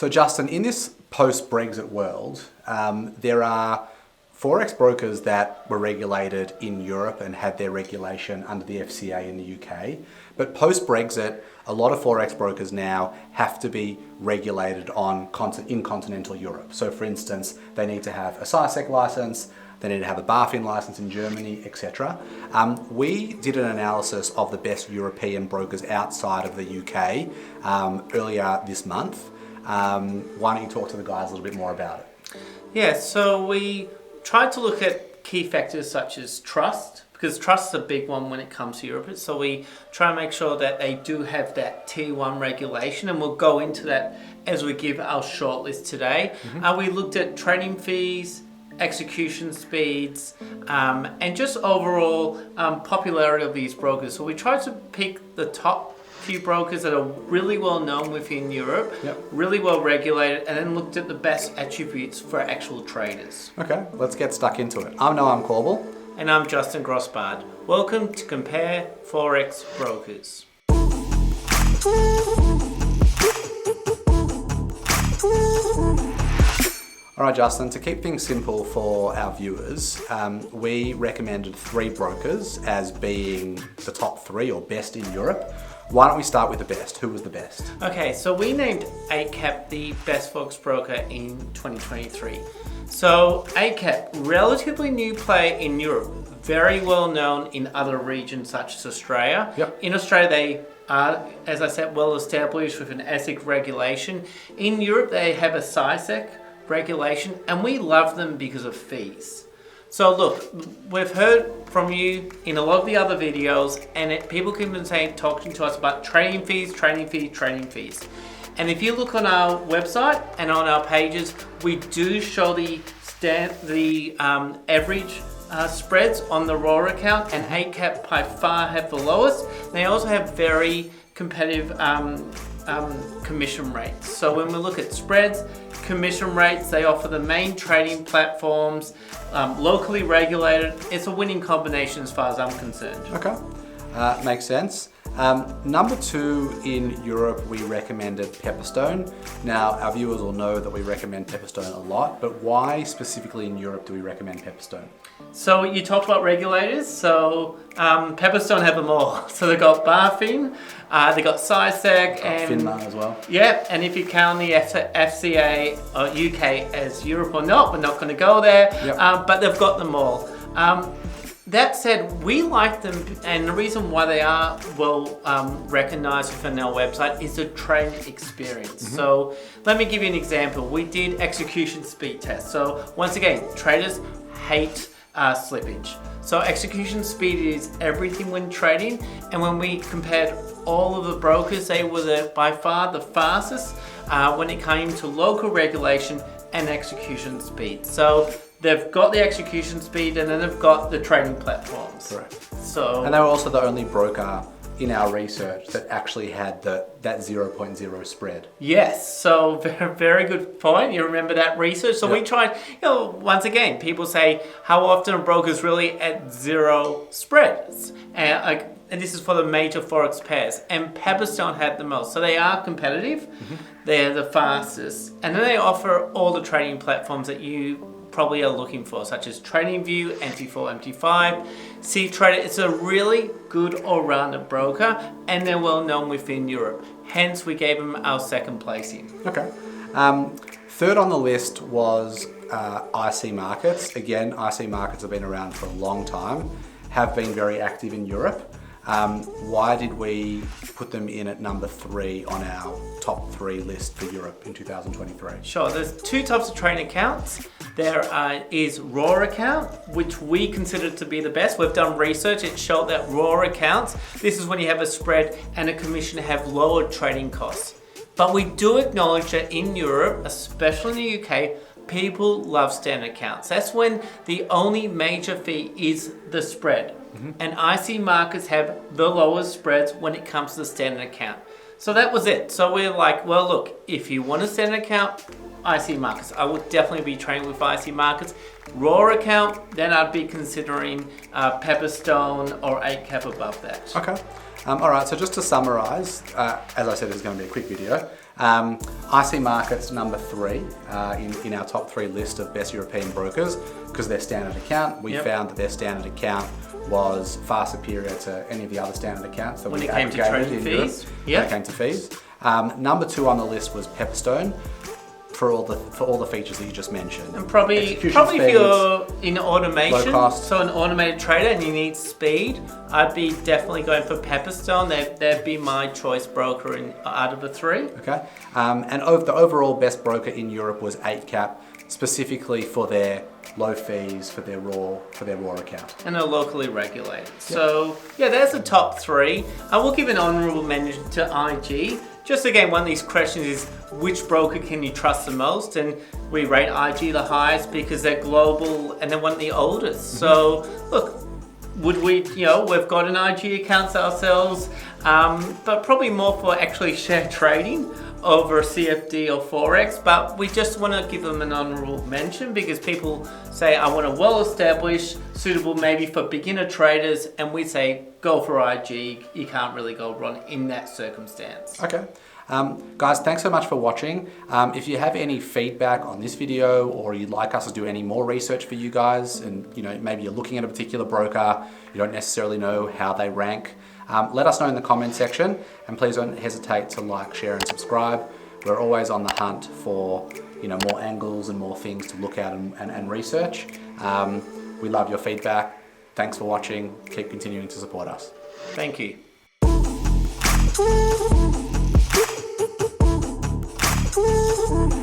So Justin, in this post-Brexit world, there are Forex brokers that were regulated in Europe and had their regulation under the FCA in the UK. But post-Brexit, a lot of Forex brokers now have to be regulated in continental Europe. So for instance, they need to have a CySEC license, they need to have a BaFin license in Germany, etc. We did an analysis of the best European brokers outside of the UK earlier this month. Why don't you talk to the guys a little bit more about it? Yeah, so we tried to look at key factors such as trust, because trust is a big one when it comes to Europe. So we try and make sure that they do have that Tier 1 regulation, and we'll go into that as we give our shortlist today. We looked at trading fees, execution speeds, and just overall popularity of these brokers. So we tried to pick the top few brokers that are really well known within Europe, really well regulated, and then looked at the best attributes for actual traders. Okay, let's get stuck into it. I'm Noam Korbl. And I'm Justin Grossbard. Welcome to Compare Forex Brokers. All right, Justin, to keep things simple for our viewers, we recommended 3 brokers as being the top 3 or best in Europe. Why don't we start with the best? Who was the best? Okay, so we named Eightcap the best Forex broker in 2023. So Eightcap, relatively new player in Europe, very well known in other regions such as Australia. In Australia, they are, as I said, well established with an ASIC regulation. In Europe, they have a CySEC regulation, and we love them because of fees. So look, we've heard from you in a lot of the other videos, and people keep on talking to us about trading fees. And if you look on our website and on our pages, we do show the average spreads on the raw account, and Eightcap by far have the lowest. They also have very competitive commission rates. So when we look at spreads, commission rates, they offer the main trading platforms, locally regulated. It's a winning combination as far as I'm concerned. Okay, makes sense. Number 2 in Europe, we recommended Pepperstone. Now, our viewers will know that we recommend Pepperstone a lot, but why specifically in Europe do we recommend Pepperstone? So you talked about regulators, so Pepperstone have them all. So they've got BaFin, they got CySEC, and FINMA as well. Yeah, and if you count the FCA or UK as Europe or not, we're not going to go there, but they've got them all. That said, we like them, and the reason why they are well recognized within our website is the trading experience. So let me give you an example. We did execution speed tests. So once again, traders hate slippage. So execution speed is everything when trading, and when we compared all of the brokers, they were by far the fastest when it came to local regulation and execution speed. So they've got the execution speed, and then they've got the trading platforms. Correct. So, and they were also the only broker in our research that actually had that 0.0 spread. Yes, so very good point. You remember that research. So we tried, once again, people say, how often are brokers really at 0 spreads? And this is for the major Forex pairs. And Pepperstone had the most. So they are competitive. They're the fastest. And then they offer all the trading platforms that you probably are looking for, such as TradingView, MT4, MT5, C-Trader. It's a really good all-rounder broker, and they're well known within Europe. Hence, we gave them our second placing. Okay. Third on the list was IC Markets. Again, IC Markets have been around for a long time, have been very active in Europe. Why did we put them in at number 3 on our top 3 list for Europe in 2023? Sure, there's 2 types of trading accounts. There is raw account, which we consider to be the best. We've done research, it showed that raw accounts, this is when you have a spread and a commission have lower trading costs. But we do acknowledge that in Europe, especially in the UK, people love standard accounts. That's when the only major fee is the spread. And IC Markets have the lowest spreads when it comes to the standard account. So that was it. So we're like, well, look, if you want a standard account, IC Markets. I would definitely be trading with IC Markets. Raw account, then I'd be considering Pepperstone or Eightcap above that. Okay. All right, so just to summarize, as I said, it's going to be a quick video. IC Markets number 3 in our top 3 list of best European brokers because their standard account. We found that their standard account was far superior to any of the other standard accounts that when we it came to trading fees. When it came to fees. Number 2 on the list was Pepperstone for all the features that you just mentioned. And probably speeds, if you're in automation, low cost. so an automated trader and you need speed, I'd be definitely going for Pepperstone. They'd be my choice broker out of the 3. Okay. And the overall best broker in Europe was Eightcap, specifically for their low fees for their raw account. And they're locally regulated. Yep. So yeah, there's the top 3. I will give an honourable mention to IG. Just again, one of these questions is which broker can you trust the most? And we rate IG the highest because they're global and they're one of the oldest. So look, would we, we've got an IG account ourselves, but probably more for actually share trading over CFD or Forex, but we just want to give them an honourable mention because people say, I want a well-established, suitable maybe for beginner traders, and we say, go for IG. You can't really go wrong in that circumstance. Okay. Guys, thanks so much for watching. If you have any feedback on this video or you'd like us to do any more research for you guys and maybe you're looking at a particular broker, you don't necessarily know how they rank, let us know in the comment section and please don't hesitate to like, share and subscribe. We're always on the hunt for more angles and more things to look at and research. We love your feedback. Thanks for watching. Keep continuing to support us. Thank you. Ooh.